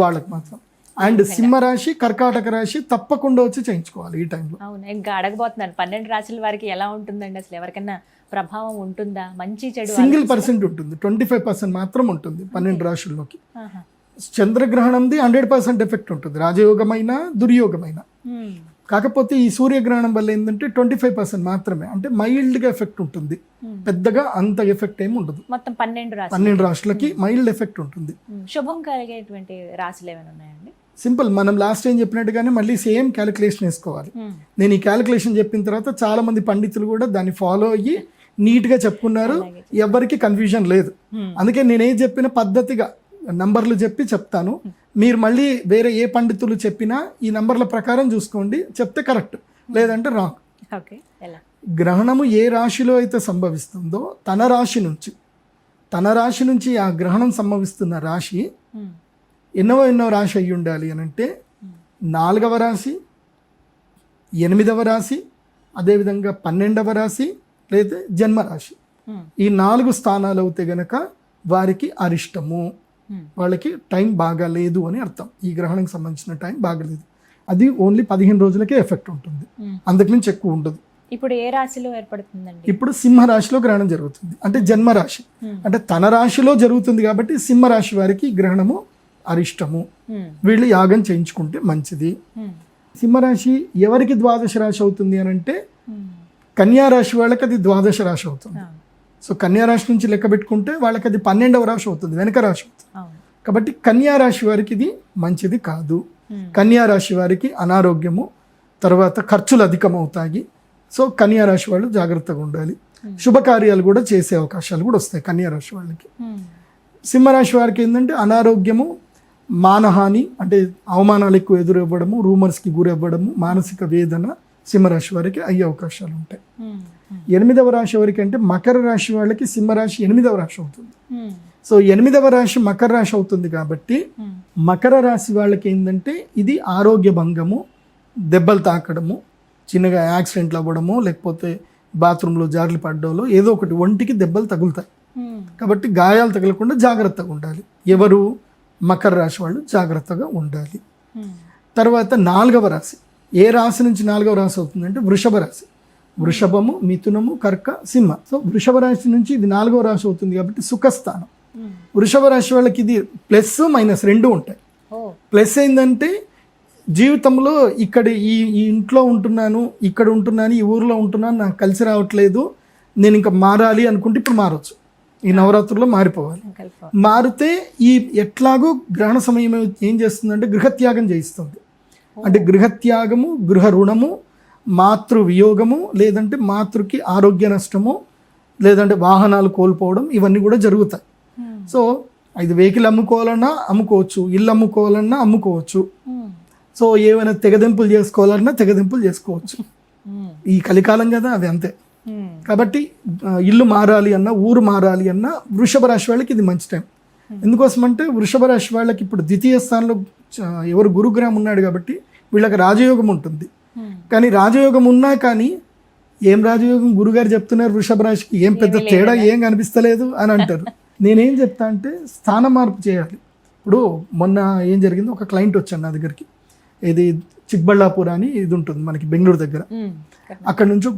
వాళ్ళకి మాత్రం. అండ్ సింహరాశి కర్కాటక రాశి తప్పకుండా వచ్చి చేయించుకోవాలి ఈ టైంలో. అవును, ఇంకా అడగబోతున్నాను 12 రాశుల వారికి ఎలా ఉంటుందండి, అసలు ఎవరికైనా ప్రభావం ఉంటుందా? మంచి చెడు సింగిల్% ఉంటుంది, 25% మాత్రం ఉంటుంది 12 రాశుల్లోకి. చంద్రగ్రహణంది 100% ఎఫెక్ట్ ఉంటుంది, రాజయోగమైన దుర్యోగమైన. కాకపోతే ఈ సూర్యగ్రహణం వల్ల ఏంటంటే 25% మాత్రమే, అంటే మైల్డ్గా ఎఫెక్ట్ ఉంటుంది, పెద్దగా అంత ఎఫెక్ట్ ఏమి ఉండదు. మొత్తం 12 రాశులకి మైల్డ్ ఎఫెక్ట్ ఉంటుంది. శుభం కలిగేటువంటి రాశులు ఏమైనా ఉన్నాయండి? సింపుల్, మనం లాస్ట్ టైం చెప్పినట్టుగానే మళ్ళీ సేమ్ క్యాలిక్యులేషన్ వేసుకోవాలి. నేను ఈ క్యాలిక్యులేషన్ చెప్పిన తర్వాత చాలా మంది పండితులు కూడా దాన్ని ఫాలో అయ్యి నీట్గా చెప్పుకున్నారు, ఎవరికి కన్ఫ్యూజన్ లేదు. అందుకే నేనేం చెప్పిన పద్ధతిగా నంబర్లు చెప్తాను. మీరు మళ్ళీ వేరే ఏ పండితులు చెప్పినా ఈ నంబర్ల ప్రకారం చూసుకోండి, చెప్తే కరెక్ట్, లేదంటే రాంగ్. గ్రహణము ఏ రాశిలో అయితే సంభవిస్తుందో తన రాశి నుంచి ఆ గ్రహణం సంభవిస్తున్న రాశి ఎన్నో రాశి అయ్యి ఉండాలి అని అంటే 4వ రాశి, 8వ రాశి, అదేవిధంగా 12వ రాశి లేదా జన్మరాశి. ఈ 4 స్థానాలు అవుతే గనక వారికి అరిష్టము, వాళ్ళకి టైం బాగా లేదు అని అర్థం. ఈ గ్రహణంకి సంబంధించిన టైం బాగాలేదు. అది ఓన్లీ 15 రోజులకే ఎఫెక్ట్ ఉంటుంది, అంతకుమించి ఎక్కువ ఉండదు. ఇప్పుడు ఏ రాశిలో ఏర్పడుతుందండి? ఇప్పుడు సింహరాశిలో గ్రహణం జరుగుతుంది. అంటే జన్మరాశి, అంటే తన రాశిలో జరుగుతుంది కాబట్టి సింహరాశి వారికి గ్రహణము అరిష్టము. వీళ్ళు యాగం చేయించుకుంటే మంచిది. సింహరాశి ఎవరికి ద్వాదశ రాశి అవుతుంది అని అంటే కన్యా రాశి వాళ్ళకి అది ద్వాదశ రాశి అవుతుంది. సో కన్యా రాశి నుంచి లెక్క పెట్టుకుంటే వాళ్ళకి అది 12వ రాశి అవుతుంది, వెనక రాశి అవుతుంది. కాబట్టి కన్యా రాశి వారికి ఇది మంచిది కాదు. కన్యా రాశి వారికి అనారోగ్యము, తర్వాత ఖర్చులు అధికమవుతాయి. సో కన్యా రాశి వాళ్ళు జాగ్రత్తగా ఉండాలి. శుభకార్యాలు కూడా చేసే అవకాశాలు కూడా వస్తాయి కన్యా రాశి వాళ్ళకి. సింహరాశి వారికి ఏంటంటే అనారోగ్యము, మానహాని అంటే అవమానాలు ఎక్కువ ఎదురవ్వడము, రూమర్స్కి గురవ్వడము, మానసిక వేదన సింహరాశి వారికి అయ్యే అవకాశాలు ఉంటాయి. 8వ రాశి వారికి అంటే మకర రాశి వాళ్ళకి సింహరాశి 8వ రాశి అవుతుంది. సో 8వ రాశి మకర రాశి అవుతుంది కాబట్టి మకర రాశి వాళ్ళకి ఏంటంటే ఇది ఆరోగ్య భంగము, దెబ్బలు తాకడము, చిన్నగా యాక్సిడెంట్లు అవ్వడము, లేకపోతే బాత్రూంలో జార్లు పడ్డాలో ఏదో ఒకటి ఒంటికి దెబ్బలు తగులుతాయి. కాబట్టి గాయాలు తగలకుండా జాగ్రత్తగా ఉండాలి. ఎవరు? మకర రాశి వాళ్ళు జాగ్రత్తగా ఉండాలి. తర్వాత 4వ రాశి, ఏ రాశి నుంచి 4వ రాశి అవుతుందంటే వృషభ రాశి. వృషభము, మిథునము, కర్క, సింహ. సో వృషభ రాశి నుంచి ఇది 4వ రాశి అవుతుంది కాబట్టి సుఖస్థానం. వృషభ రాశి వాళ్ళకి ఇది ప్లస్ మైనస్ రెండు ఉంటాయి. ప్లస్ ఏంటంటే జీవితంలో ఇక్కడ ఈ ఇంట్లో ఉంటున్నాను, ఇక్కడ ఉంటున్నాను, ఈ ఊర్లో ఉంటున్నాను, నాకు కలిసి రావట్లేదు, నేను ఇంకా మారాలి అనుకుంటే ఇప్పుడు మారవచ్చు. ఈ నవరాత్రుల్లో మారిపోవాలి. మారితే ఈ ఎట్లాగో గ్రహణ సమయం ఏం చేస్తుందంటే గృహత్యాగం చేయిస్తుంది. అంటే గృహత్యాగము, గృహ రుణము, మాతృ వియోగము, లేదంటే మాతృకి ఆరోగ్య నష్టము, లేదంటే వాహనాలు కోల్పోవడం, ఇవన్నీ కూడా జరుగుతాయి. సో ఇది వెహికల్ అమ్ముకోవాలన్నా అమ్ముకోవచ్చు, ఇల్లు అమ్ముకోవాలన్నా అమ్ముకోవచ్చు. సో ఏమైనా తెగదెంపులు చేసుకోవాలన్నా తెగదెంపులు చేసుకోవచ్చు. ఈ కలికాలం కదా, అది అంతే. కాబట్టి ఇల్లు మారాలి అన్నా, ఊరు మారాలి అన్నా వృషభ రాశి వాళ్ళకి ఇది మంచి టైం. ఎందుకోసం అంటే వృషభ రాశి వాళ్ళకి ఇప్పుడు ద్వితీయ స్థానంలో ఎవరు గురుగ్రహం ఉన్నాడు కాబట్టి వీళ్ళకి రాజయోగం ఉంటుంది. కానీ రాజయోగం ఉన్నా కానీ ఏం రాజయోగం, గురుగారు చెప్తున్నారు వృషభ రాశికి ఏం పెద్ద తేడా ఏం కనిపిస్తలేదు అని అంటారు. నేనేం చెప్తా అంటే స్థాన మార్పు చేయాలి. ఇప్పుడు మొన్న ఏం జరిగింది, ఒక క్లయింట్ వచ్చాను నా దగ్గరికి. ఇది చిక్బళ్ళాపూర్ అని ఇది ఉంటుంది మనకి బెంగళూరు దగ్గర. అక్కడ నుంచి ఒక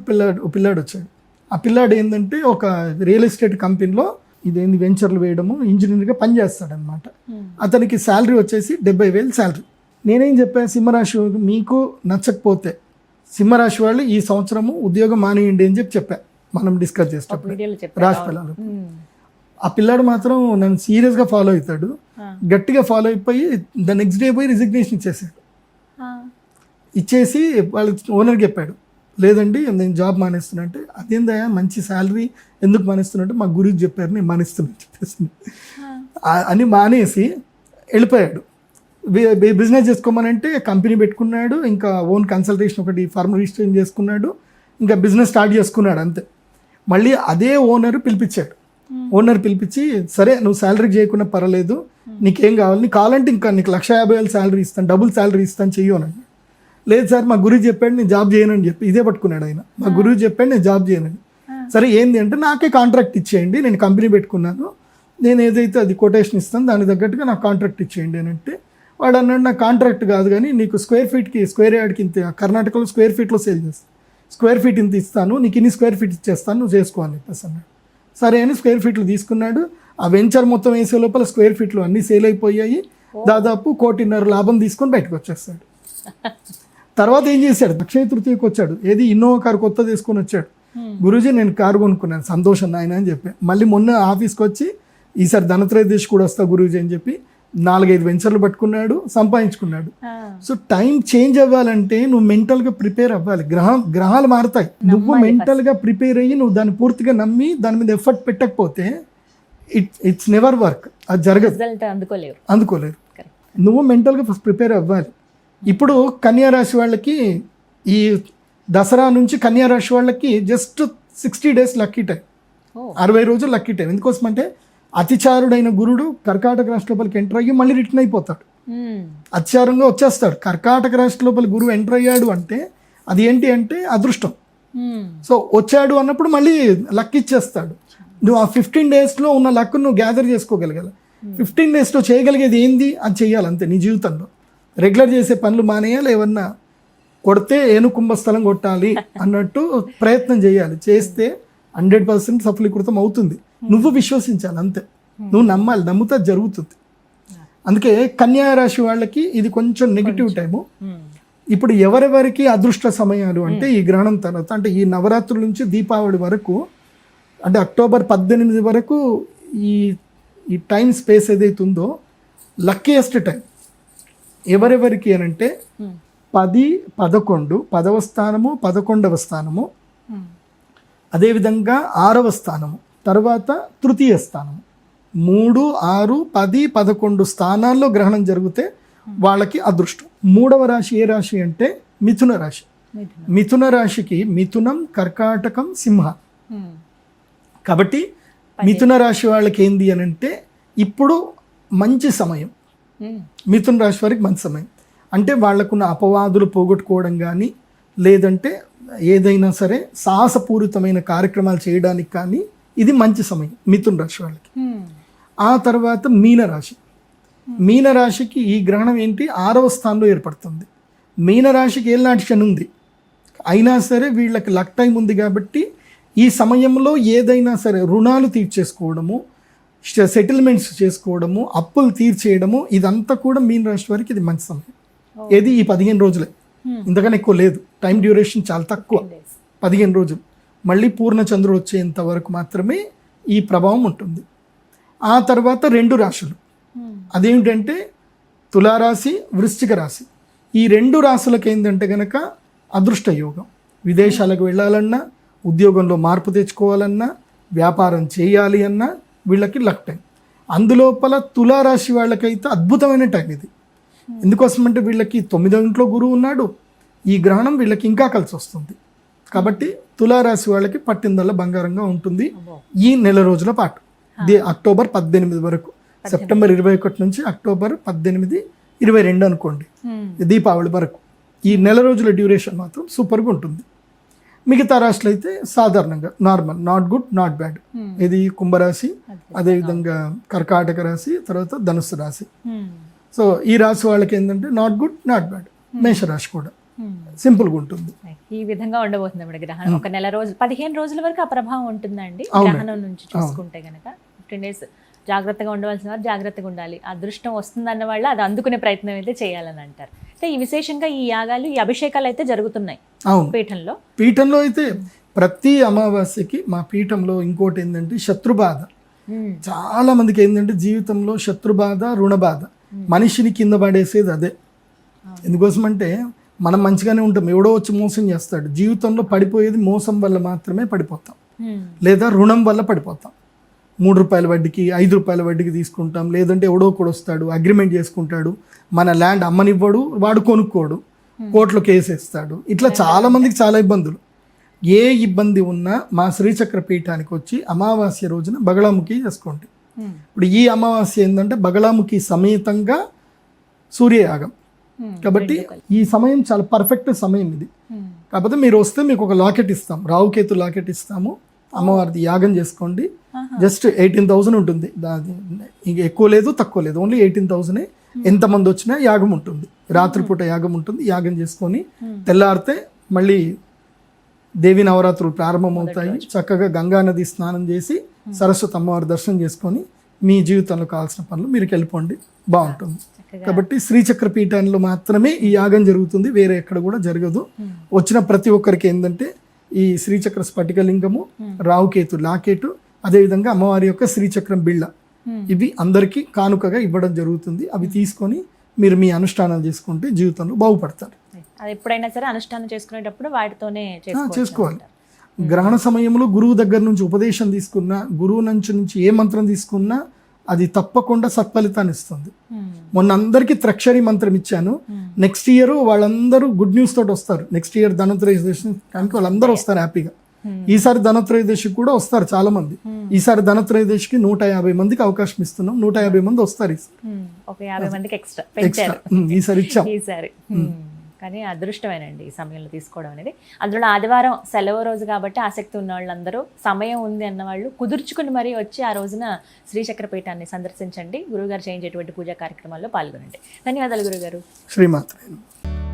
పిల్లాడు వచ్చాడు. ఆ పిల్లాడు ఏంటంటే ఒక రియల్ ఎస్టేట్ కంపెనీలో ఇదేంది వెంచర్లు వేయడము, ఇంజనీర్గా పనిచేస్తాడనమాట. అతనికి శాలరీ వచ్చేసి 70,000 శాలరీ. నేనేం చెప్పాను, సింహరాశి మీకు నచ్చకపోతే సింహరాశి వాళ్ళు ఈ సంవత్సరము ఉద్యోగం మానేయండి అని చెప్పా. మనం డిస్కస్ చేసేటప్పుడు రాశి ఫలాలు. ఆ పిల్లాడు మాత్రం నన్ను సీరియస్గా ఫాలో అవుతాడు. గట్టిగా ఫాలో అయిపోయి ద నెక్స్ట్ డే పోయి రిజిగ్నేషన్ ఇచ్చేసాడు. ఇచ్చేసి వాళ్ళ ఓనర్కి చెప్పాడు, లేదండి నేను జాబ్ మానేస్తున్నా అంటే, అదేందయ్యా మంచి శాలరీ ఎందుకు మానేస్తున్నట్టు మా గురించి చెప్పారు, నేను మానేస్తున్నాను చెప్పేసి అని మానేసి వెళ్ళిపోయాడు. బిజినెస్ చేసుకోమనంటే కంపెనీ పెట్టుకున్నాడు, ఇంకా ఓన్ కన్సల్టేషన్ ఒకటి ఫర్మ్ రిజిస్ట్రేషన్ చేసుకున్నాడు, ఇంకా బిజినెస్ స్టార్ట్ చేసుకున్నాడు అంతే. మళ్ళీ అదే ఓనర్ పిలిపించాడు. ఓనర్ పిలిపించి, సరే నువ్వు శాలరీ చేయకుండా పర్వాలేదు, నీకేం కావాలి, నీకు కావాలంటే ఇంకా నీకు 150,000 శాలరీ ఇస్తాను, డబుల్ శాలరీ ఇస్తాను, చెయ్యనండి. లేదు సార్ మా గురువు చెప్పాడు నేను జాబ్ చేయనని చెప్పి ఇదే పట్టుకున్నాడు ఆయన. మా గురువు చెప్పాడు నేను జాబ్ చేయనని. సరే ఏంది అంటే నాకే కాంట్రాక్ట్ ఇచ్చేయండి, నేను కంపెనీ పెట్టుకున్నాను, నేను ఏదైతే అది కొటేషన్ ఇస్తాను దానికి తగ్గట్టుగా నాకు కాంట్రాక్ట్ ఇచ్చేయండి అని అంటే, వాడు అన్నాడు నాకు కాంట్రాక్ట్ కాదు కానీ నీకు స్క్వేర్ యార్డ్కి ఇంత, కర్ణాటకలో స్క్వేర్ ఫీట్లో సేల్ చేస్తాను, స్క్వేర్ ఫీట్ ఇంత ఇస్తాను, నీకు ఇన్ని స్క్వేర్ ఫీట్ ఇచ్చేస్తాను, నువ్వు చేసుకో అని చెప్పేసి అన్నాడు. సరే అని స్క్వేర్ ఫీట్లు తీసుకున్నాడు. ఆ వెంచర్ మొత్తం వేసే లోపల స్క్వేర్ ఫీట్లు అన్నీ సేల్ అయిపోయాయి. దాదాపు 1,50,00,000 లాభం తీసుకొని బయటకు వచ్చేస్తాడు. తర్వాత ఏం చేశాడు, అక్షయ తృతీయకు వచ్చాడు. ఏది ఇన్నోవా కారు కొత్త తీసుకొని వచ్చాడు. గురూజీ నేను కారు కొనుక్కున్నాను, సంతోషం నాయన అని చెప్పి. మళ్ళీ మొన్న ఆఫీస్కి వచ్చి ఈసారి ధనత్రయోదశి కూడా వస్తా గురూజీ అని చెప్పి 4-5 వెంచర్లు పట్టుకున్నాడు, సంపాదించుకున్నాడు. సో టైం చేంజ్ అవ్వాలంటే నువ్వు మెంటల్గా ప్రిపేర్ అవ్వాలి. గ్రహాలు మారుతాయి, నువ్వు మెంటల్గా ప్రిపేర్ అయ్యి నువ్వు దాన్ని పూర్తిగా నమ్మి దాని మీద ఎఫర్ట్ పెట్టకపోతే ఇట్స్ నెవర్ వర్క్, అది జరగదు, అందుకోలేరు. నువ్వు మెంటల్గా ఫస్ట్ ప్రిపేర్ అవ్వాలి. ఇప్పుడు కన్యా రాశి వాళ్ళకి ఈ దసరా నుంచి కన్యా రాశి వాళ్ళకి జస్ట్ 60 days లక్కీ టైం, 60 రోజులు లక్కీ టైం. ఎందుకోసం అంటే అతిచారుడైన గురుడు కర్కాటక రాశి లోపలికి ఎంటర్ అయ్యి మళ్ళీ రిటర్న్ అయిపోతాడు, అతిచారంగా వచ్చేస్తాడు. కర్కాటక రాశి లోపల గురువు ఎంటర్ అయ్యాడు అంటే అది ఏంటి అంటే అదృష్టం. సో వచ్చాడు అన్నప్పుడు మళ్ళీ లక్ ఇచ్చేస్తాడు. నువ్వు ఆ 15 daysలో ఉన్న లక్ నువ్వు గ్యాదర్ చేసుకోగలగాలి. 15 డేస్లో చేయగలిగేది ఏంది అది చేయాలి అంతే నీ జీవితంలో. రెగ్యులర్ చేసే పనులు మానేయాలి, ఏమన్నా కొడితే ఏను కుంభస్థలం కొట్టాలి అన్నట్టు ప్రయత్నం చేయాలి. చేస్తే 100% సఫలీకృతం అవుతుంది. నువ్వు విశ్వసించాలి అంతే, నువ్వు నమ్మాలి, నమ్ముతా జరుగుతుంది. అందుకే కన్యా రాశి వాళ్ళకి ఇది కొంచెం నెగిటివ్ టైము. ఇప్పుడు ఎవరెవరికి అదృష్ట సమయాలు అంటే ఈ గ్రహణం తర్వాత, అంటే ఈ నవరాత్రుల నుంచి దీపావళి వరకు, అంటే అక్టోబర్ 18 వరకు ఈ టైం స్పేస్ ఏదైతే ఉందో లక్కీయెస్ట్ టైం ఎవరెవరికి అని అంటే 10, 11, 10వ స్థానము, 11వ స్థానము, అదేవిధంగా 6వ స్థానము, తర్వాత తృతీయ స్థానము. 3, 6, 10, 11 స్థానాల్లో గ్రహణం జరిగితే వాళ్ళకి అదృష్టం. 3వ రాశి ఏ రాశి అంటే మిథున రాశి. మిథున రాశికి మిథునం, కర్కాటకం, సింహ. కాబట్టి మిథున రాశి వాళ్ళకి ఏంది అని అంటే ఇప్పుడు మంచి సమయం. మిథున రాశి వారికి మంచి సమయం అంటే వాళ్ళకున్న అపవాదులు పోగొట్టుకోవడం కానీ, లేదంటే ఏదైనా సరే సాహసపూరితమైన కార్యక్రమాలు చేయడానికి కానీ ఇది మంచి సమయం మిథున రాశి వాళ్ళకి. ఆ తర్వాత మీనరాశి. మీనరాశికి ఈ గ్రహణం ఏంటి 6వ స్థానంలో ఏర్పడుతుంది. మీనరాశికి ఏళ్ళనాటి శని ఉంది, అయినా సరే వీళ్ళకి లక్ టైం ఉంది. కాబట్టి ఈ సమయంలో ఏదైనా సరే రుణాలు తీర్చేసుకోవడము, సెటిల్మెంట్స్ చేసుకోవడము, అప్పులు తీర్చేయడము, ఇదంతా కూడా మీనరాశి వారికి ఇది మంచి సమయం. ఏది ఈ 15 రోజులే, ఇంతకన్నా ఎక్కువ లేదు. టైం డ్యూరేషన్ చాలా తక్కువ, 15 రోజులు. మళ్ళీ పూర్ణ చంద్రుడు వచ్చేంత వరకు మాత్రమే ఈ ప్రభావం ఉంటుంది. ఆ తర్వాత 2 రాశులు, అదేమిటంటే తులారాశి, వృశ్చిక రాశి. ఈ 2 రాశులకు ఏంటంటే కనుక అదృష్ట యోగం. విదేశాలకు వెళ్ళాలన్నా, ఉద్యోగంలో మార్పు తెచ్చుకోవాలన్నా, వ్యాపారం చేయాలి అన్నా వీళ్ళకి లక్ టైం. అందులోపల తులారాశి వాళ్ళకైతే అద్భుతమైన టైం ఇది. ఎందుకోసమంటే వీళ్ళకి 9వ ఇంట్లో గురువు ఉన్నాడు. ఈ గ్రహణం వీళ్ళకి ఇంకా కలిసి వస్తుంది. కాబట్టి తులారాశి వాళ్ళకి పట్టిందల్లా బంగారంగా ఉంటుంది ఈ నెల రోజుల పాటు. అక్టోబర్ 18 వరకు, సెప్టెంబర్ 21 నుంచి అక్టోబర్ 18, 22 అనుకోండి, దీపావళి వరకు. ఈ నెల రోజుల డ్యూరేషన్ మాత్రం సూపర్గా ఉంటుంది. మిగతా రాశులు అయితే సాధారణంగా normal, not good not bad. ఇది కుంభరాశి, అదేవిధంగా కర్కాటక రాశి, తర్వాత ధనుస్సు రాశి. సో ఈ రాశి వాళ్ళకి ఏంటంటే నాట్ గుడ్ నాట్ బ్యాడ్. మేషరాశి కూడా సింపుల్గా ఉంటుంది. ఈ విధంగా ఉండబోతుంది అప్పుడు గ్రహణం. ఒక నెల రోజులు, 15 రోజుల వరకు ఆ ప్రభావం ఉంటుందండి గ్రహణం నుంచి చూసుకుంటే కనుక. 15 డేస్ జాగ్రత్తగా ఉండవలసిన వారు జాగ్రత్తగా ఉండాలి. అదృష్టం వస్తుందన్న వాళ్ళు అది అందుకునే ప్రయత్నం అయితే చేయాలని అంటారు. అయితే ఈ విశేషంగా ఈ యాగాలు, ఈ అభిషేకాలు అయితే జరుగుతున్నాయి పీఠంలో. పీఠంలో అయితే ప్రతి అమావాస్యకి మా పీఠంలో ఇంకోటి ఏంటంటే శత్రుబాధ. చాలా మందికి ఏంటంటే జీవితంలో శత్రుబాధ, రుణబాధ, మనిషిని కింద పడేసేది అదే. ఎందుకోసమంటే మనం మంచిగానే ఉంటాం, ఎవడో వచ్చి మోసం చేస్తాడు. జీవితంలో పడిపోయేది మోసం వల్ల మాత్రమే పడిపోతాం, లేదా రుణం వల్ల పడిపోతాం. 3 రూపాయల వడ్డీకి, 5 రూపాయల వడ్డీకి తీసుకుంటాం. లేదంటే ఎవడో కూడా వస్తాడు, అగ్రిమెంట్ చేసుకుంటాడు, మన ల్యాండ్ అమ్మనివ్వడు, వాడు కొనుక్కోడు, కోర్టులో కేసు వేస్తాడు. ఇట్లా చాలా మందికి చాలా ఇబ్బందులు. ఏ ఇబ్బంది ఉన్నా మా శ్రీచక్ర పీఠానికి వచ్చి అమావాస్య రోజున బగళాముఖి చేసుకోండి. ఇప్పుడు ఈ అమావాస్య ఏంటంటే బగళాముఖి సమేతంగా సూర్యయాగం. కాబట్టి ఈ సమయం చాలా పర్ఫెక్ట్ సమయం ఇది. కాకపోతే మీరు వస్తే మీకు ఒక లాకెట్ ఇస్తాం, రావుకేతు లాకెట్ ఇస్తాము. అమ్మవారిది యాగం చేసుకోండి. జస్ట్ 18,000 ఉంటుంది. ఇంక ఎక్కువ లేదు తక్కువ లేదు, ఓన్లీ 18,000. ఎంతమంది వచ్చినా యాగం ఉంటుంది, రాత్రిపూట యాగం ఉంటుంది. యాగం చేసుకొని తెల్లారితే మళ్ళీ దేవి నవరాత్రులు ప్రారంభమవుతాయి. చక్కగా గంగా నది స్నానం చేసి సరస్వతి అమ్మవారి దర్శనం చేసుకొని మీ జీవితంలో కావాల్సిన పనులు మీరు వెళ్ళిపోండి, బాగుంటుంది. కాబట్టి శ్రీచక్ర పీఠాల్లో మాత్రమే ఈ యాగం జరుగుతుంది, వేరే ఎక్కడ కూడా జరగదు. వచ్చిన ప్రతి ఒక్కరికి ఏంటంటే ఈ శ్రీచక్ర స్ఫటికలింగము, రావుకేతు లాకెటు, అదేవిధంగా అమ్మవారి యొక్క శ్రీచక్రం బిళ్ళ, ఇవి అందరికీ కానుకగా ఇవ్వడం జరుగుతుంది. అవి తీసుకొని మీరు మీ అనుష్ఠానాలు చేసుకుంటే జీవితంలో బాగుపడతారు. అది ఎప్పుడైనా సరే అనుష్ఠానం చేసుకునేటప్పుడు వాటితోనే చేసుకోవాలి. గ్రహణ సమయంలో గురువు దగ్గర నుంచి ఉపదేశం తీసుకున్నా, గురువు నుంచి ఏ మంత్రం తీసుకున్నా అది తప్పకుండా సత్ఫలితాన్ని ఇస్తుంది. మొన్న అందరికీ త్రక్షరి మంత్రం ఇచ్చాను. నెక్స్ట్ ఇయర్ వాళ్ళందరూ గుడ్ న్యూస్ తోటి వస్తారు. నెక్స్ట్ ఇయర్ ధనత్రయోదశి కనుక వాళ్ళందరూ వస్తారు హ్యాపీగా. ఈసారి ధనత్రయోదశికి కూడా వస్తారు చాలా మంది. ఈసారి ధనత్రయోదశికి 150 మందికి అవకాశం ఇస్తున్నాం. 150 మంది వస్తారు. ఒక 50 మందికి ఎక్స్ట్రా ఈసారి ఇచ్చాం. కానీ అదృష్టమేనండి ఈ సమయంలో తీసుకోవడం అనేది. అందులో ఆదివారం సెలవు రోజు కాబట్టి ఆసక్తి ఉన్న వాళ్ళందరూ, సమయం ఉంది అన్న వాళ్ళు కుదుర్చుకుని మరీ వచ్చి ఆ రోజున శ్రీచక్ర పీఠాన్ని సందర్శించండి. గురువుగారు చేయించేటువంటి పూజా కార్యక్రమాల్లో పాల్గొనండి. ధన్యవాదాలు గురుగారు. శ్రీమాత్రే.